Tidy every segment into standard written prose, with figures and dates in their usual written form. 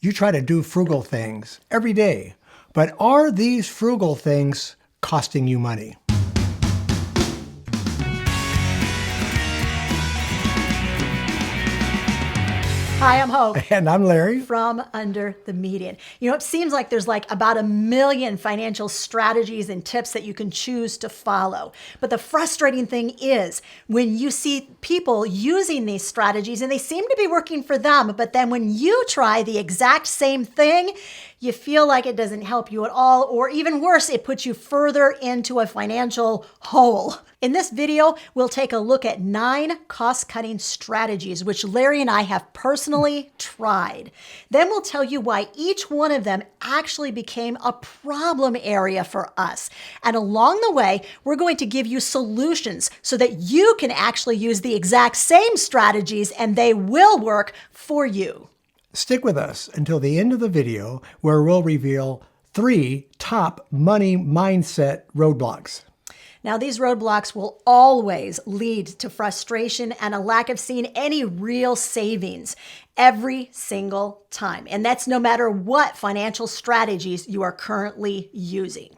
You try to do frugal things every day, but are these frugal things costing you money? Hi, I'm Hope. And I'm Larry. From Under the Median. You know, it seems like there's like about 1 million financial strategies and tips that you can choose to follow. But the frustrating thing is when you see people using these strategies and they seem to be working for them, but then when you try the exact same thing, you feel like it doesn't help you at all, or even worse, it puts you further into a financial hole. In this video, we'll take a look at 9 cost-cutting strategies, which Larry and I have personally tried. Then we'll tell you why each one of them actually became a problem area for us. And along the way, we're going to give you solutions so that you can actually use the exact same strategies and they will work for you. Stick with us until the end of the video where we'll reveal 3 top money mindset roadblocks. Now, these roadblocks will always lead to frustration and a lack of seeing any real savings every single time. And that's no matter what financial strategies you are currently using.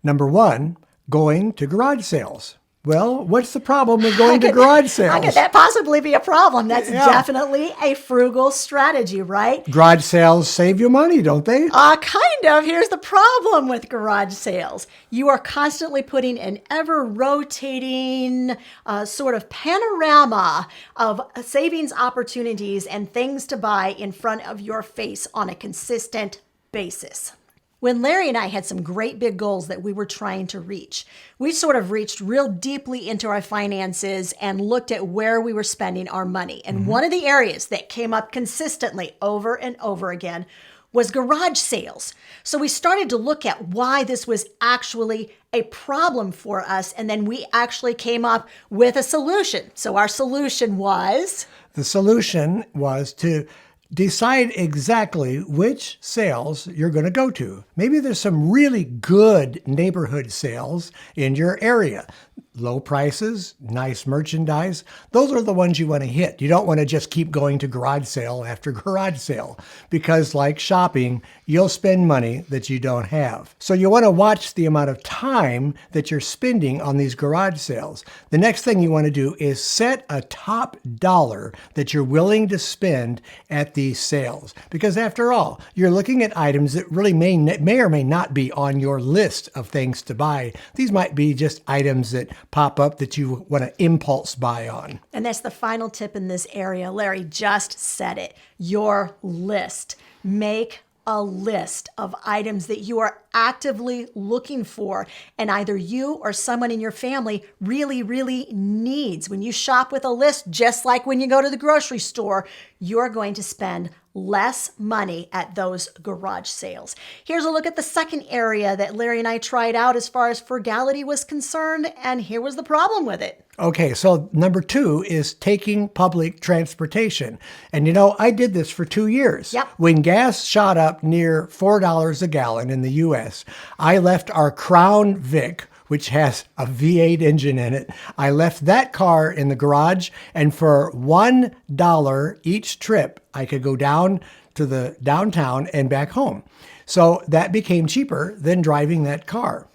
Number 1, going to garage sales. Well, what's the problem with going to garage sales? How could that possibly be a problem? That's definitely a frugal strategy, right? Garage sales save you money, don't they? Kind of. Here's the problem with garage sales. You are constantly putting an ever-rotating sort of panorama of savings opportunities and things to buy in front of your face on a consistent basis. When Larry and I had some great big goals that we were trying to reach, we sort of reached real deeply into our finances and looked at where we were spending our money. And one of the areas that came up consistently over and over again was garage sales. So we started to look at why this was actually a problem for us. And then we actually came up with a solution. So our solution was? The solution was to decide exactly which sales you're going to go to. Maybe there's some really good neighborhood sales in your area. Low prices, nice merchandise. Those are the ones you want to hit. You don't want to just keep going to garage sale after garage sale because, like shopping, you'll spend money that you don't have. So you want to watch the amount of time that you're spending on these garage sales. The next thing you want to do is set a top dollar that you're willing to spend at these sales. Because after all, you're looking at items that really may or may not be on your list of things to buy. These might be just items that pop up that you want to impulse buy on. And that's the final tip in this area. Larry just said it. Your list. Make a list of items that you are actively looking for and either you or someone in your family really, really needs. When you shop with a list, just like when you go to the grocery store, you're going to spend less money at those garage sales. Here's a look at the second area that Larry and I tried out as far as frugality was concerned, and here was the problem with it. Okay, so number 2 is taking public transportation. And you know, I did this for 2 years. Yep. When gas shot up near $4 a gallon in the U.S., I left our Crown Vic, which has a V8 engine in it. I left that car in the garage, and for $1 each trip, I could go down to the downtown and back home. So that became cheaper than driving that car.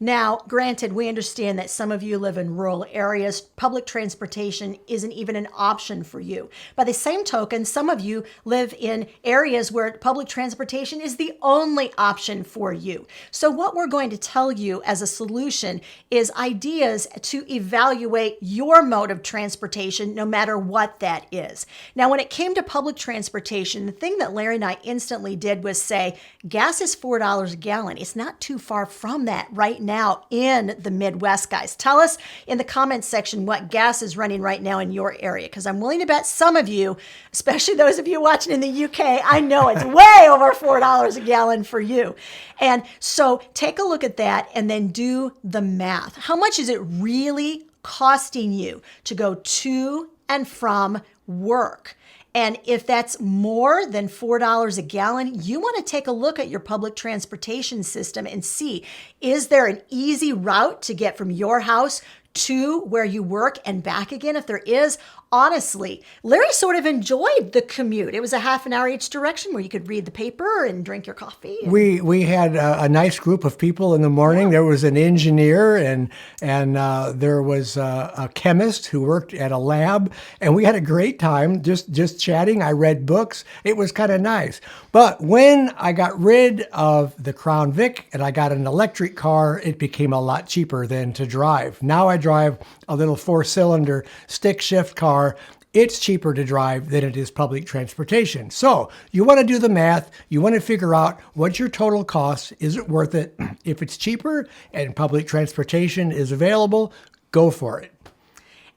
Now, granted, we understand that some of you live in rural areas. Public transportation isn't even an option for you. By the same token, some of you live in areas where public transportation is the only option for you. So what we're going to tell you as a solution is ideas to evaluate your mode of transportation, no matter what that is. Now, when it came to public transportation, the thing that Larry and I instantly did was say, gas is $4 a gallon. It's not too far from that right now in the Midwest, guys. Tell us in the comments section what gas is running right now in your area, because I'm willing to bet some of you, especially those of you watching in the UK, I know it's way over $4 a gallon for you. And so take a look at that and then do the math. How much is it really costing you to go to and from work? And if that's more than $4 a gallon, you want to take a look at your public transportation system and see, is there an easy route to get from your house to where you work and back again? If there is, honestly, Larry sort of enjoyed the commute. It was a half an hour each direction where you could read the paper and drink your coffee. We had a nice group of people in the morning. There was an engineer and there was a chemist who worked at a lab, and we had a great time just chatting. I read books. It was kind of nice. But when I got rid of the Crown Vic and I got an electric car, it became a lot cheaper than to drive. Now I drive a little 4-cylinder stick shift car. It's cheaper to drive than it is public transportation. So you want to do the math. You want to figure out what's your total cost. Is it worth it? If it's cheaper and public transportation is available, go for it.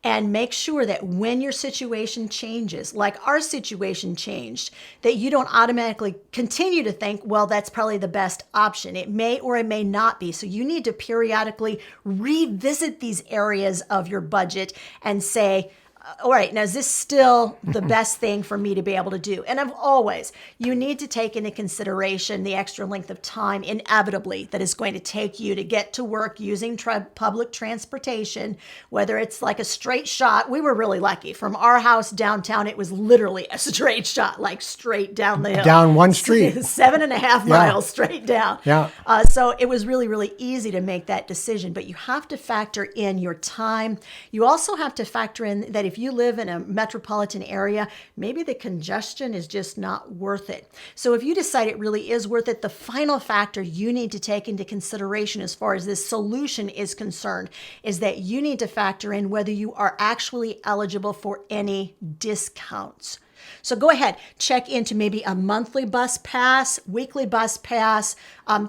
And make sure that when your situation changes, like our situation changed, that you don't automatically continue to think, well, that's probably the best option. It may or it may not be. So you need to periodically revisit these areas of your budget and say, all right, now is this still the best thing for me to be able to do? And you need to take into consideration the extra length of time inevitably that is going to take you to get to work using public transportation, whether it's like a straight shot. We were really lucky. From our house downtown, it was literally a straight shot, like straight down the hill. Down one street. 7.5 miles straight down. Yeah. So it was really, really easy to make that decision. But you have to factor in your time. You also have to factor in that if you live in a metropolitan area, maybe the congestion is just not worth it. So if you decide it really is worth it, the final factor you need to take into consideration as far as this solution is concerned is that you need to factor in whether you are actually eligible for any discounts. So go ahead, check into maybe a monthly bus pass, weekly bus pass.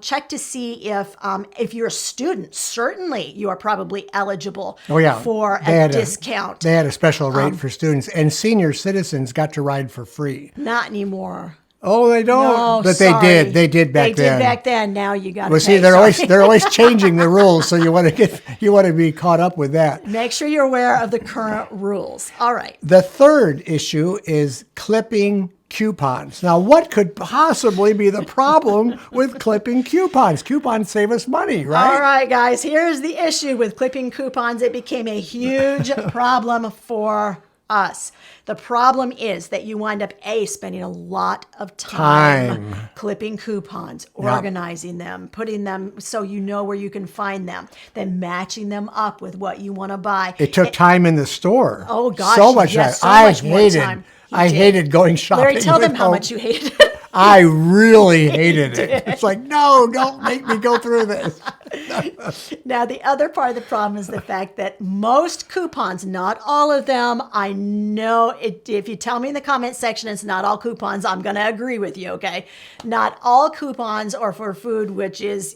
Check to see if you're a student. Certainly, you are probably eligible for a discount. They had a special rate for students, and senior citizens got to ride for free. Not anymore. Oh, they don't. No, but sorry. They did back then. They did back then. Now you got to. Well, see, they're always changing the rules, so you want to be caught up with that. Make sure you're aware of the current rules. All right. The third issue is clipping coupons. Now, what could possibly be the problem with clipping coupons? Coupons save us money, right? All right, guys. Here's the issue with clipping coupons. It became a huge problem for us. The problem is that you wind up spending a lot of time clipping coupons, organizing them, putting them so you know where you can find them, then matching them up with what you want to buy. It took time in the store. Oh gosh, so much yes, time. So much more time. I hated going shopping. Larry, tell them how much you hated it. I really hated it. It's like, no, don't make me go through this. Now, the other part of the problem is the fact that most coupons, not all of them, I know if you tell me in the comment section it's not all coupons, I'm going to agree with you, okay? Not all coupons are for food, which is,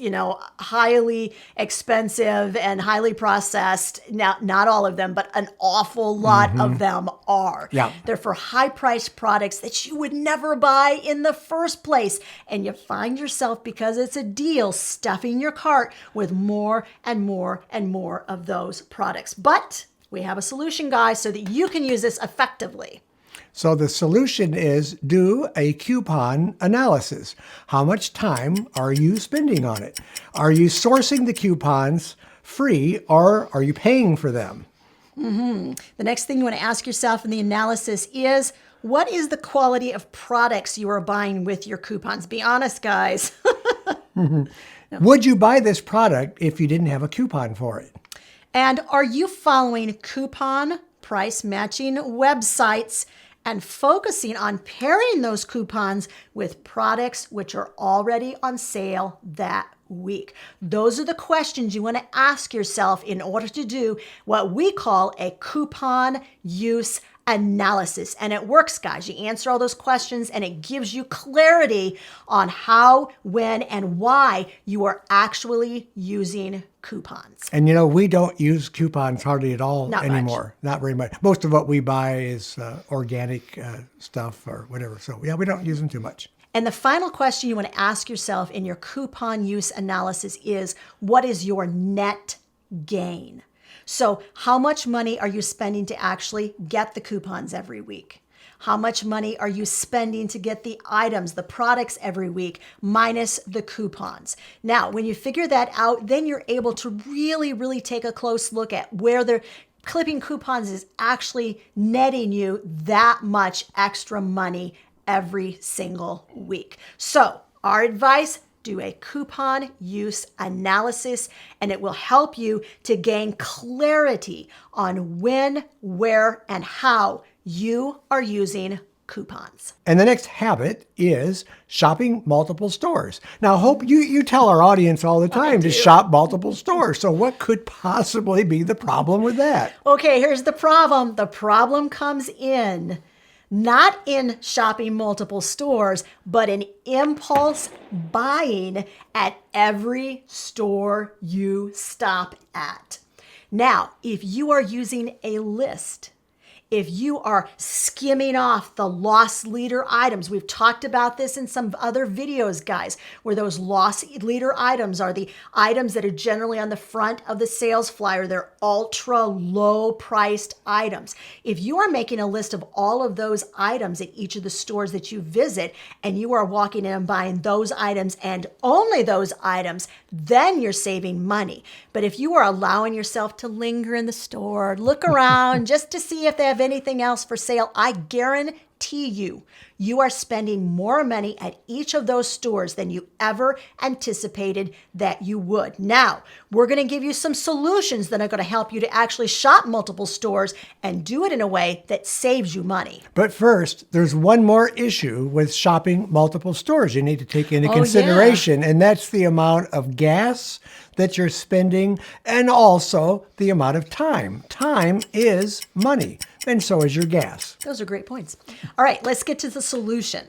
highly expensive and highly processed. Now, not all of them, but an awful lot of them are. Yeah. They're for high-priced products that you would never buy in the first place. And you find yourself, because it's a deal, stuffing your cart with more and more and more of those products. But we have a solution, guys, so that you can use this effectively. So the solution is do a coupon analysis. How much time are you spending on it? Are you sourcing the coupons free, or are you paying for them? The next thing you want to ask yourself in the analysis is, what is the quality of products you are buying with your coupons? Be honest, guys. Would you buy this product if you didn't have a coupon for it? And are you following coupon price matching websites and focusing on pairing those coupons with products which are already on sale that week? Those are the questions you want to ask yourself in order to do what we call a coupon use analysis. And it works, guys. You answer all those questions and it gives you clarity on how, when, and why you are actually using coupons. And we don't use coupons hardly at all anymore. Not very much. Most of what we buy is organic stuff or whatever. So yeah, we don't use them too much. And the final question you want to ask yourself in your coupon use analysis is, what is your net gain? So how much money are you spending to actually get the coupons every week? How much money are you spending to get the items, the products every week, minus the coupons? Now, when you figure that out, then you're able to really, really take a close look at where the clipping coupons is actually netting you that much extra money every single week. So our advice, do a coupon use analysis, and it will help you to gain clarity on when, where, and how you are using coupons. And the next habit is shopping multiple stores. Now, Hope, you tell our audience all the time to shop multiple stores. So what could possibly be the problem with that? Okay, here's the problem. The problem comes in not in shopping multiple stores, but in impulse buying at every store you stop at. Now, if you are using a list, if you are skimming off the loss leader items, we've talked about this in some other videos, guys, where those loss leader items are the items that are generally on the front of the sales flyer. They're ultra low priced items. If you are making a list of all of those items at each of the stores that you visit, and you are walking in and buying those items and only those items, then you're saving money. But if you are allowing yourself to linger in the store, look around just to see if they have anything else for sale, I guarantee you are spending more money at each of those stores than you ever anticipated that you would. Now, we're going to give you some solutions that are going to help you to actually shop multiple stores and do it in a way that saves you money. But first, there's one more issue with shopping multiple stores you need to take into consideration, and that's the amount of gas that you're spending and also the amount of time. Time is money, and so is your gas. Those are great points. All right, let's get to the solution.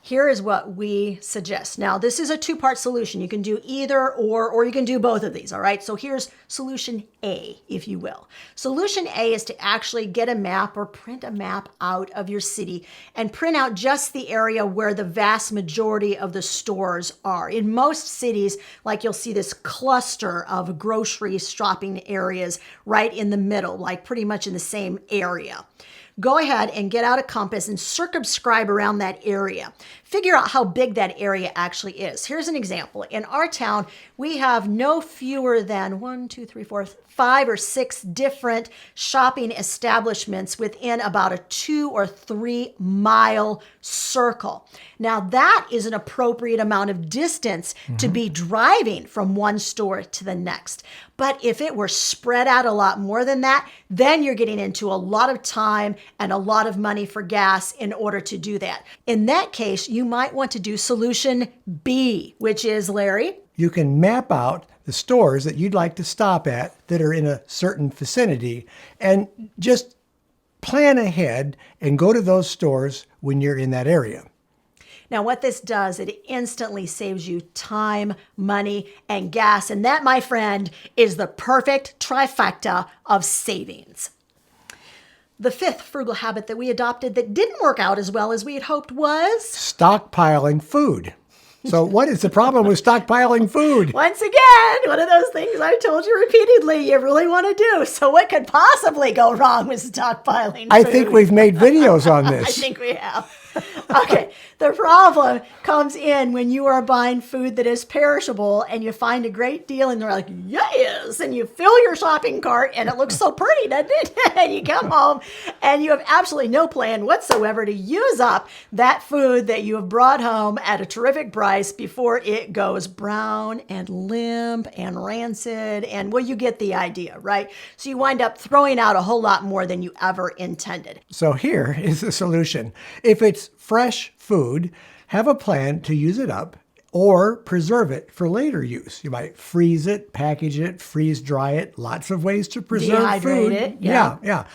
Here is what we suggest. Now, this is a two-part solution. You can do either or you can do both of these, all right? So here's solution A, if you will. Solution A is to actually get a map or print a map out of your city and print out just the area where the vast majority of the stores are. In most cities, like you'll see this cluster of grocery shopping areas right in the middle, like pretty much in the same area. Go ahead and get out a compass and circumscribe around that area. Figure out how big that area actually is. Here's an example. In our town, we have no fewer than 5 or 6 different shopping establishments within about a 2 or 3 mile circle. Now, that is an appropriate amount of distance to be driving from one store to the next. But if it were spread out a lot more than that, then you're getting into a lot of time and a lot of money for gas in order to do that. In that case, you might want to do solution B, which is, Larry? You can map out the stores that you'd like to stop at that are in a certain vicinity and just plan ahead and go to those stores when you're in that area. Now, what this does, it instantly saves you time, money, and gas. And that, my friend, is the perfect trifecta of savings. The fifth frugal habit that we adopted that didn't work out as well as we had hoped was stockpiling food. So what is the problem with stockpiling food? Once again, one of those things I've told you repeatedly you really want to do. So what could possibly go wrong with stockpiling I food? think we've made videos on this. I think we have. Okay, the problem comes in when you are buying food that is perishable and you find a great deal and they're like, yes, and you fill your shopping cart and it looks so pretty, doesn't it? And you come home and you have absolutely no plan whatsoever to use up that food that you have brought home at a terrific price before it goes brown and limp and rancid. And well, you get the idea, right? So you wind up throwing out a whole lot more than you ever intended. So here is the solution. If it's fresh food, have a plan to use it up or preserve it for later use. You might freeze it, package it, freeze dry it. Lots of ways to preserve Dehydrate food. it. Yeah.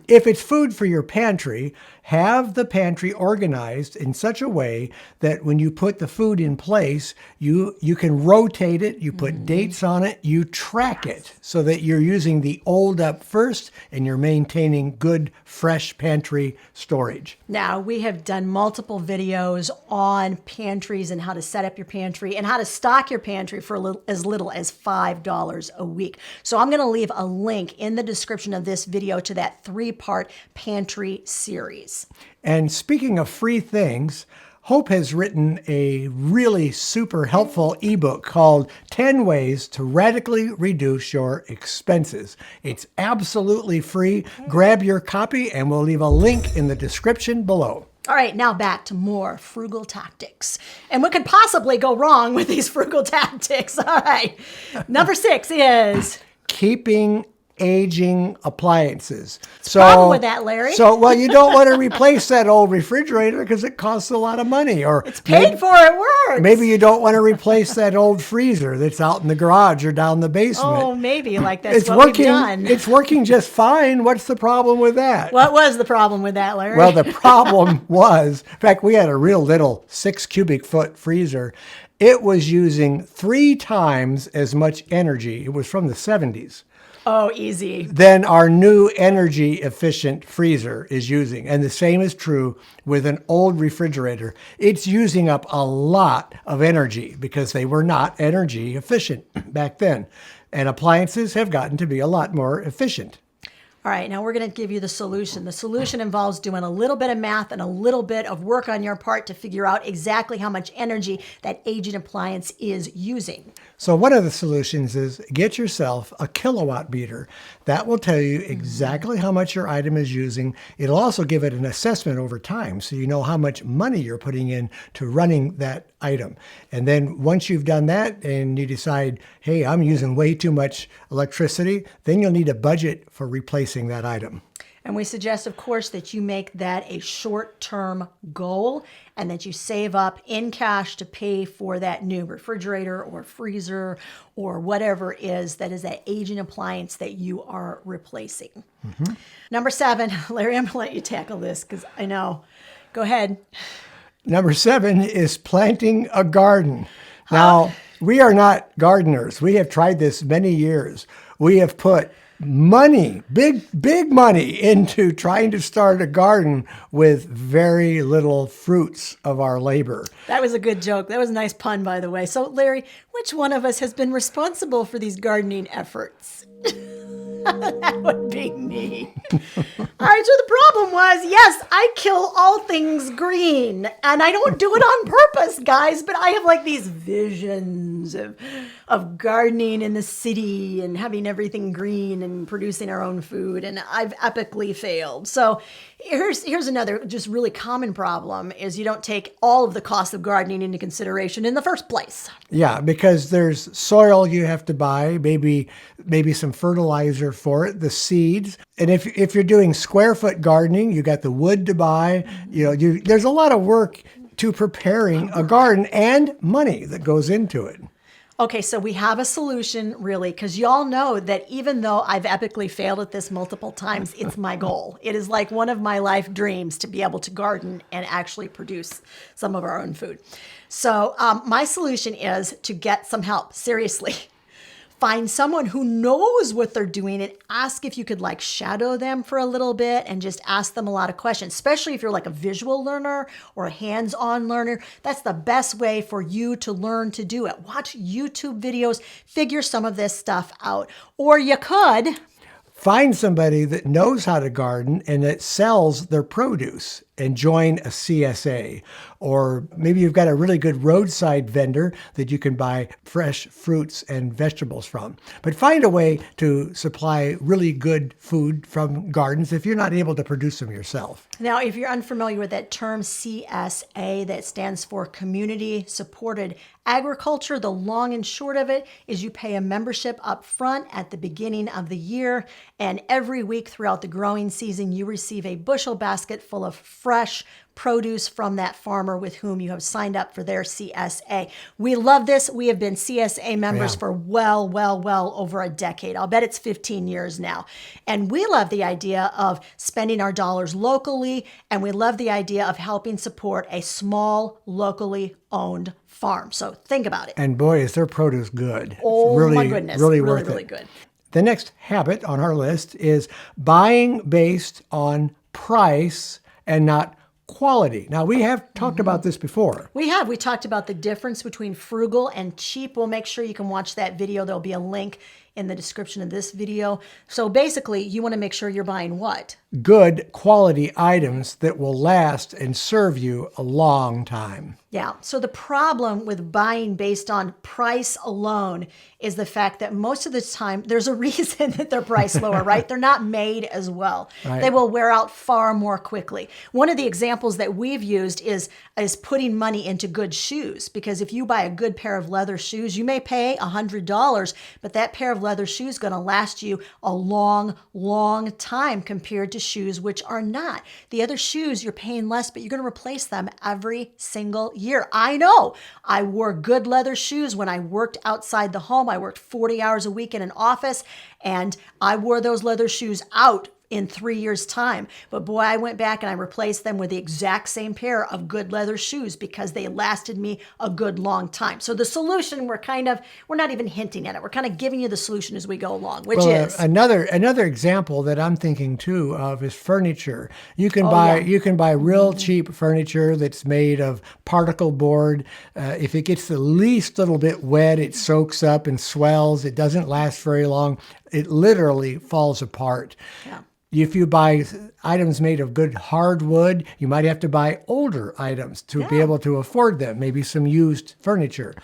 If it's food for your pantry, have the pantry organized in such a way that when you put the food in place, you can rotate it, you put dates on it, you track it so that you're using the old up first and you're maintaining good, fresh pantry storage. Now, we have done multiple videos on pantries and how to set up your pantry and how to stock your pantry for as little as $5 a week. So I'm going to leave a link in the description of this video to that 3-part pantry series. And speaking of free things, Hope has written a really super helpful ebook called 10 Ways to Radically Reduce Your Expenses. It's absolutely free. Grab your copy and we'll leave a link in the description below. All right, now back to more frugal tactics. And what could possibly go wrong with these frugal tactics? All right. Number 6 is keeping aging appliances. Problem with that, Larry. Well, you don't want to replace that old refrigerator because it costs a lot of money. Or it's paid for, it works. Maybe you don't want to replace that old freezer that's out in the garage or down the basement. Oh, maybe like that's what we've done. It's working just fine. What's the problem with that? What was the problem with that, Larry? Well, the problem was, in fact, we had a real little 6 cubic foot freezer. It was using 3 times as much energy. It was from the 70s. Oh, easy. Than our new energy efficient freezer is using. And the same is true with an old refrigerator. It's using up a lot of energy because they were not energy efficient back then. And appliances have gotten to be a lot more efficient. All right, now we're going to give you the solution. The solution involves doing a little bit of math and a little bit of work on your part to figure out exactly how much energy that aging appliance is using. So one of the solutions is get yourself a kilowatt meter. That will tell you exactly how much your item is using. It'll also give it an assessment over time so you know how much money you're putting in to running that item. And then once you've done that and you decide, hey, I'm using way too much electricity, then you'll need a budget for replacing that item. And we suggest, of course, that you make that a short-term goal and that you save up in cash to pay for that new refrigerator or freezer or whatever it is that aging appliance that you are replacing. Mm-hmm. Number 7, Larry, I'm going to let you tackle this because I know. Go ahead. Number 7 is planting a garden. Now, we are not gardeners. We have tried this many years. We have put money, big money into trying to start a garden with very little fruits of our labor. That was a good joke. That was a nice pun, by the way. So, Larry, which one of us has been responsible for these gardening efforts? That would be me. All right, so the problem was, yes, I kill all things green. And I don't do it on purpose, guys, but I have like these visions of gardening in the city and having everything green and producing our own food. And I've epically failed. So here's another just really common problem is you don't take all of the cost of gardening into consideration in the first place. Yeah, because there's soil you have to buy, maybe some fertilizer for it, the seeds. And if you're doing square foot gardening, you got the wood to buy. There's a lot of work to preparing a garden and money that goes into it. Okay, so we have a solution, really, because y'all know that even though I've epically failed at this multiple times, it's my goal. It is like one of my life dreams to be able to garden and actually produce some of our own food. So my solution is to get some help, seriously. Find someone who knows what they're doing and ask if you could like shadow them for a little bit and just ask them a lot of questions, especially if you're like a visual learner or a hands-on learner. That's the best way for you to learn to do it. Watch YouTube videos, figure some of this stuff out. Or you could find somebody that knows how to garden and that sells their produce and join a CSA. Or maybe you've got a really good roadside vendor that you can buy fresh fruits and vegetables from. But find a way to supply really good food from gardens if you're not able to produce them yourself. Now, if you're unfamiliar with that term CSA, that stands for Community Supported Agriculture, the long and short of it is you pay a membership up front at the beginning of the year, and every week throughout the growing season, you receive a bushel basket full of fresh produce from that farmer with whom you have signed up for their CSA. We love this. We have been CSA members for well over a decade. I'll bet it's 15 years now. And we love the idea of spending our dollars locally, and we love the idea of helping support a small, locally owned farm. So think about it. And boy, is their produce good. Oh, really, my goodness. Really worth really it. Good. The next habit on our list is buying based on price and not quality. Now, we have talked about this before. We have. We talked about the difference between frugal and cheap. We'll make sure you can watch that video. There'll be a link in the description of this video. So basically, you want to make sure you're buying what? Good quality items that will last and serve you a long time. Yeah. So the problem with buying based on price alone is the fact that most of the time there's a reason that they're priced lower, right? They're not made as well. Right. They will wear out far more quickly. One of the examples that we've used is putting money into good shoes, because if you buy a good pair of leather shoes, you may pay $100, but that pair of leather shoes is going to last you a long, long time compared to shoes which are not. The other shoes you're paying less, but you're going to replace them every single year. I know. I wore good leather shoes when I worked outside the home. I worked 40 hours a week in an office, and I wore those leather shoes out in 3 years' time. But boy, I went back and I replaced them with the exact same pair of good leather shoes because they lasted me a good long time. So the solution, we're not even hinting at it. We're kind of giving you the solution as we go along, which is another example that I'm thinking too of is furniture. You can buy real cheap furniture that's made of particle board. If it gets the least little bit wet, it soaks up and swells. It doesn't last very long. It literally falls apart. Yeah. If you buy items made of good hardwood, you might have to buy older items to be able to afford them, maybe some used furniture.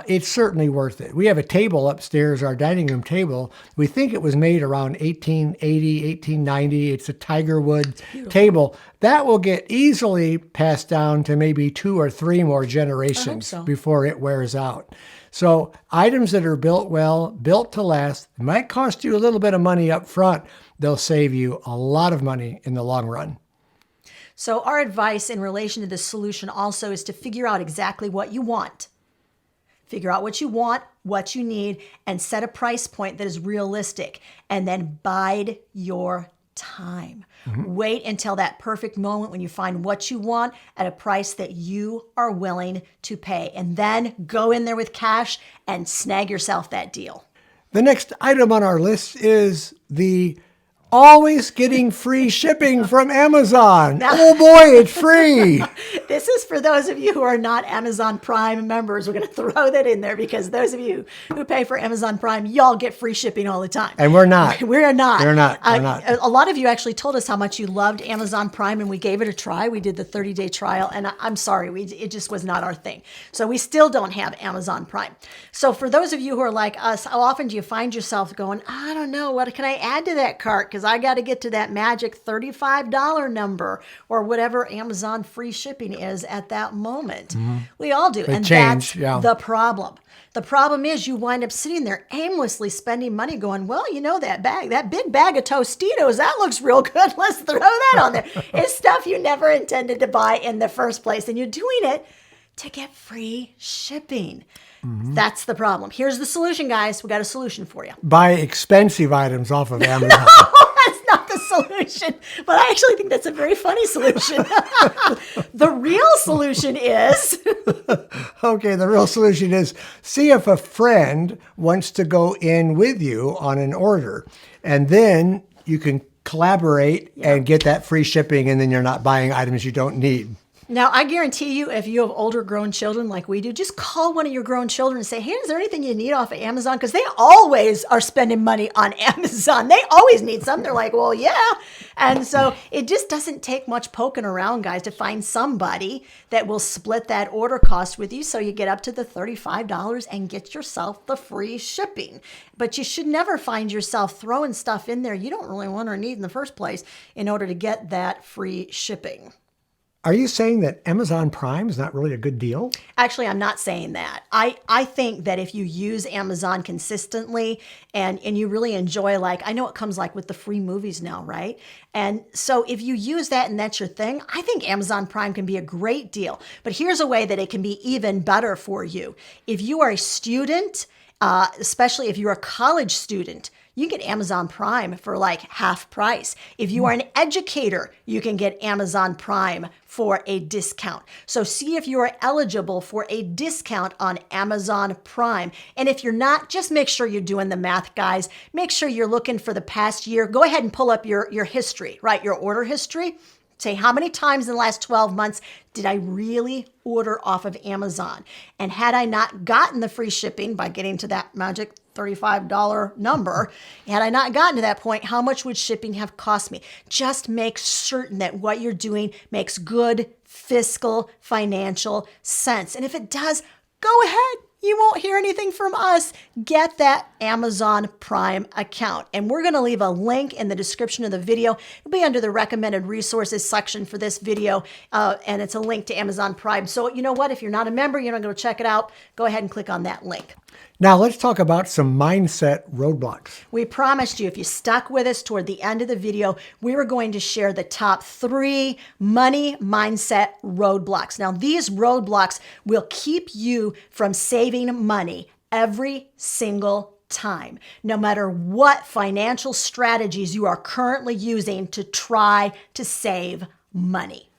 It's certainly worth it. We have a table upstairs, our dining room table. We think it was made around 1880, 1890. It's a tiger wood table. That will get easily passed down to maybe 2 or 3 more generations before it wears out. So items that are built well, built to last, might cost you a little bit of money up front. They'll save you a lot of money in the long run. So our advice in relation to this solution also is to figure out exactly what you want. Figure out what you want, what you need, and set a price point that is realistic. And then bide your time. Wait until that perfect moment when you find what you want at a price that you are willing to pay. And then go in there with cash and snag yourself that deal. The next item on our list is the always getting free shipping from Amazon. Oh boy, it's free. This is for those of you who are not Amazon Prime members. We're going to throw that in there because those of you who pay for Amazon Prime, y'all get free shipping all the time. And we're not. We're not. We're not. We're not. A lot of you actually told us how much you loved Amazon Prime, and we gave it a try. We did the 30-day trial, and I'm sorry, it just was not our thing. So we still don't have Amazon Prime. So for those of you who are like us, how often do you find yourself going, I don't know, what can I add to that cart? Because I got to get to that magic $35 number or whatever Amazon free shipping is at that moment. We all do. And that's the problem. The problem is you wind up sitting there aimlessly spending money going, well, you know, that big bag of Tostitos, that looks real good. Let's throw that on there. It's stuff you never intended to buy in the first place. And you're doing it to get free shipping. That's the problem. Here's the solution, guys. We got a solution for you. Buy expensive items off of Amazon. That's not the solution, but I actually think that's a very funny solution. The real solution is... Okay, the real solution is see if a friend wants to go in with you on an order, and then you can collaborate and get that free shipping, and then you're not buying items you don't need. Now, I guarantee you, if you have older grown children like we do, just call one of your grown children and say, hey, is there anything you need off of Amazon? Because they always are spending money on Amazon. They always need something. They're like, well, yeah. And so it just doesn't take much poking around, guys, to find somebody that will split that order cost with you so you get up to the $35 and get yourself the free shipping. But you should never find yourself throwing stuff in there you don't really want or need in the first place in order to get that free shipping. Are you saying that Amazon Prime is not really a good deal? Actually, I'm not saying that. I think that if you use Amazon consistently and you really enjoy, like, I know it comes like with the free movies now, right? And so if you use that and that's your thing, I think Amazon Prime can be a great deal. But here's a way that it can be even better for you. If you are a student, especially if you're a college student, you can get Amazon Prime for like half price. If you are an educator, you can get Amazon Prime for a discount. So see if you are eligible for a discount on Amazon Prime. And if you're not, just make sure you're doing the math, guys. Make sure you're looking for the past year. Go ahead and pull up your history, right? Your order history. Say, how many times in the last 12 months did I really order off of Amazon? And had I not gotten the free shipping by getting to that magic $35 number. Had I not gotten to that point, how much would shipping have cost me? Just make certain that what you're doing makes good fiscal, financial sense. And if it does, go ahead. You won't hear anything from us. Get that Amazon Prime account. And we're going to leave a link in the description of the video. It'll be under the recommended resources section for this video. And it's a link to Amazon Prime. So you know what? If you're not a member, you're not going to check it out, go ahead and click on that link. Now let's talk about some mindset roadblocks. We promised you, if you stuck with us toward the end of the video, we were going to share the top 3 money mindset roadblocks. Now, these roadblocks will keep you from saving money every single time, no matter what financial strategies you are currently using to try to save money.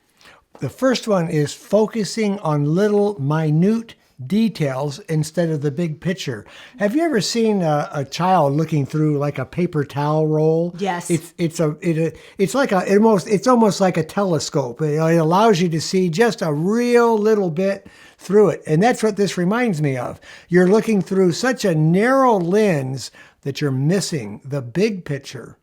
The first one is focusing on little minute details instead of the big picture. Have you ever seen a child looking through like a paper towel roll? Yes. It's almost like a telescope. It allows you to see just a real little bit through it. And that's what this reminds me of. You're looking through such a narrow lens that you're missing the big picture.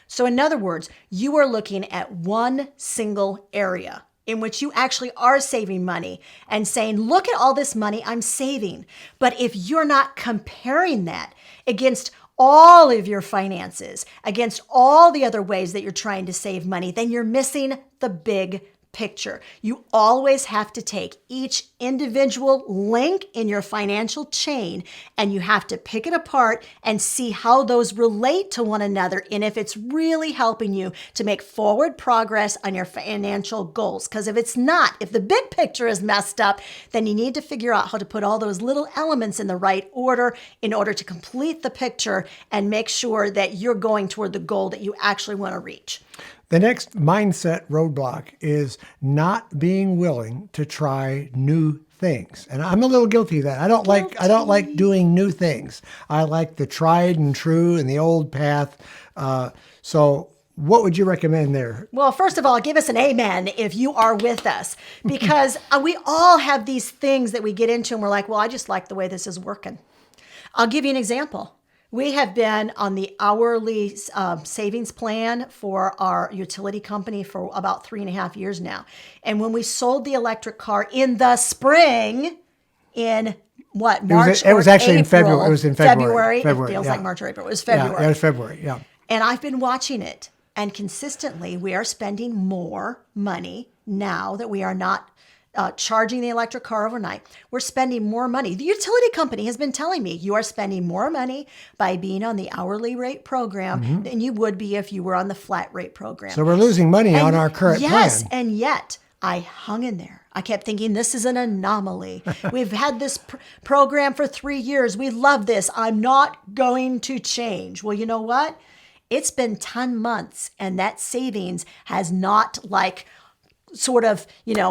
So in other words, you are looking at one single area in which you actually are saving money and saying, look at all this money I'm saving. But if you're not comparing that against all of your finances, against all the other ways that you're trying to save money, then you're missing the big picture. You always have to take each individual link in your financial chain and you have to pick it apart and see how those relate to one another and if it's really helping you to make forward progress on your financial goals. Because if it's not, if the big picture is messed up, then you need to figure out how to put all those little elements in the right order in order to complete the picture and make sure that you're going toward the goal that you actually want to reach. The next mindset roadblock is not being willing to try new things. And I'm a little guilty of that. I don't like doing new things. I like the tried and true and the old path. So what would you recommend there? Well, first of all, give us an amen if you are with us, because we all have these things that we get into and we're like, well, I just like the way this is working. I'll give you an example. We have been on the hourly savings plan for our utility company for about 3.5 years now. And when we sold the electric car in the spring, in what, March? It was actually April, in February. It was in February. It feels like March or April. It was February. Yeah, it was February, yeah. And I've been watching it. And consistently, we are spending more money now that we are not charging the electric car overnight. We're spending more money. The utility company has been telling me you are spending more money by being on the hourly rate program than you would be if you were on the flat rate program. So we're losing money on our current plan. Yes, and yet I hung in there. I kept thinking, this is an anomaly. We've had this program for 3 years. We love this. I'm not going to change. Well, you know what? It's been 10 months and that savings has not sort of,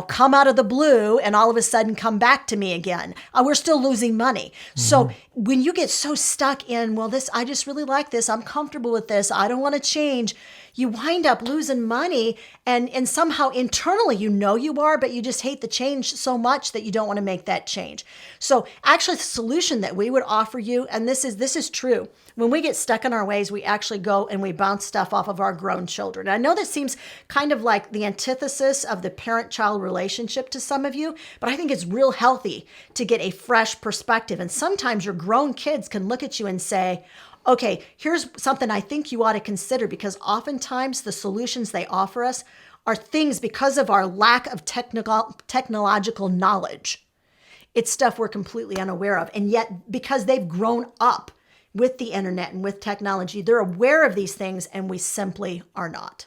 come out of the blue and all of a sudden come back to me again. We're still losing money. So when you get so stuck in, well, I just really like this. I'm comfortable with this. I don't want to change. You wind up losing money and somehow internally, you are, but you just hate the change so much that you don't want to make that change. So actually the solution that we would offer you, and this is true, when we get stuck in our ways, we actually go and we bounce stuff off of our grown children. I know that seems kind of like the antithesis of the parent-child relationship to some of you, but I think it's real healthy to get a fresh perspective. And sometimes your grown kids can look at you and say, okay, here's something I think you ought to consider, because oftentimes the solutions they offer us are things because of our lack of technological knowledge. It's stuff we're completely unaware of. And yet, because they've grown up with the internet and with technology, they're aware of these things and we simply are not.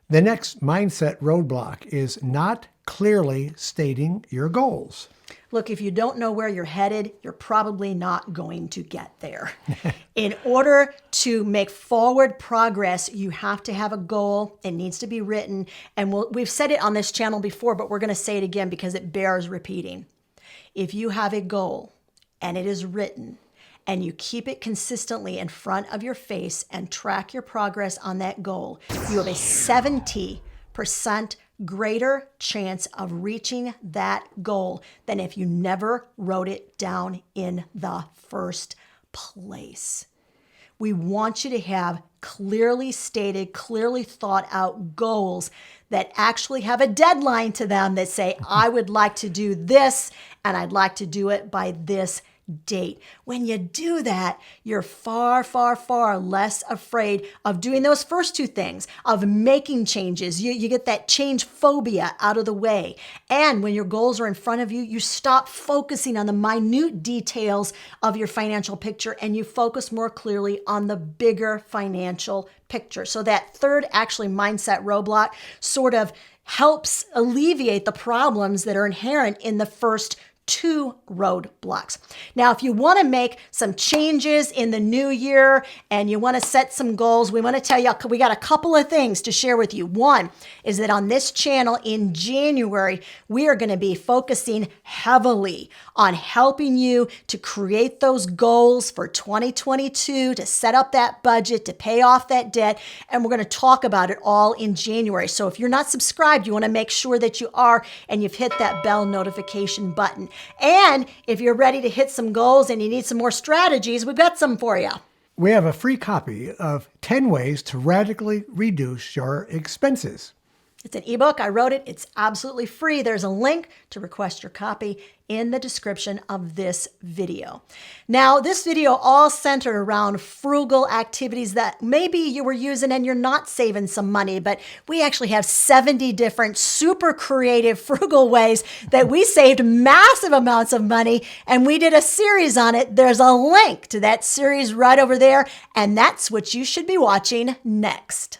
The next mindset roadblock is not clearly stating your goals. Look, if you don't know where you're headed, you're probably not going to get there. In order to make forward progress, you have to have a goal. It needs to be written. And we've said it on this channel before, but we're going to say it again because it bears repeating. If you have a goal and it is written, and you keep it consistently in front of your face and track your progress on that goal, you have a 70% greater chance of reaching that goal than if you never wrote it down in the first place. We want you to have clearly stated, clearly thought out goals that actually have a deadline to them that say, I would like to do this and I'd like to do it by this date. When you do that, you're far, far, far less afraid of doing those first two things, of making changes. You get that change phobia out of the way. And when your goals are in front of you, you stop focusing on the minute details of your financial picture and you focus more clearly on the bigger financial picture. So that third actually mindset roadblock sort of helps alleviate the problems that are inherent in the first two roadblocks. Now, if you want to make some changes in the new year and you want to set some goals, we want to tell you, we got a couple of things to share with you. One is that on this channel in January, we are going to be focusing heavily on helping you to create those goals for 2022, to set up that budget, to pay off that debt. And we're going to talk about it all in January. So if you're not subscribed, you want to make sure that you are and you've hit that bell notification button. And if you're ready to hit some goals and you need some more strategies, we've got some for you. We have a free copy of 10 ways to radically reduce your expenses. It's an ebook. I wrote it. It's absolutely free. There's a link to request your copy in the description of this video. Now, this video all centered around frugal activities that maybe you were using and you're not saving some money, but we actually have 70 different super creative frugal ways that we saved massive amounts of money, and we did a series on it. There's a link to that series right over there, and that's what you should be watching next.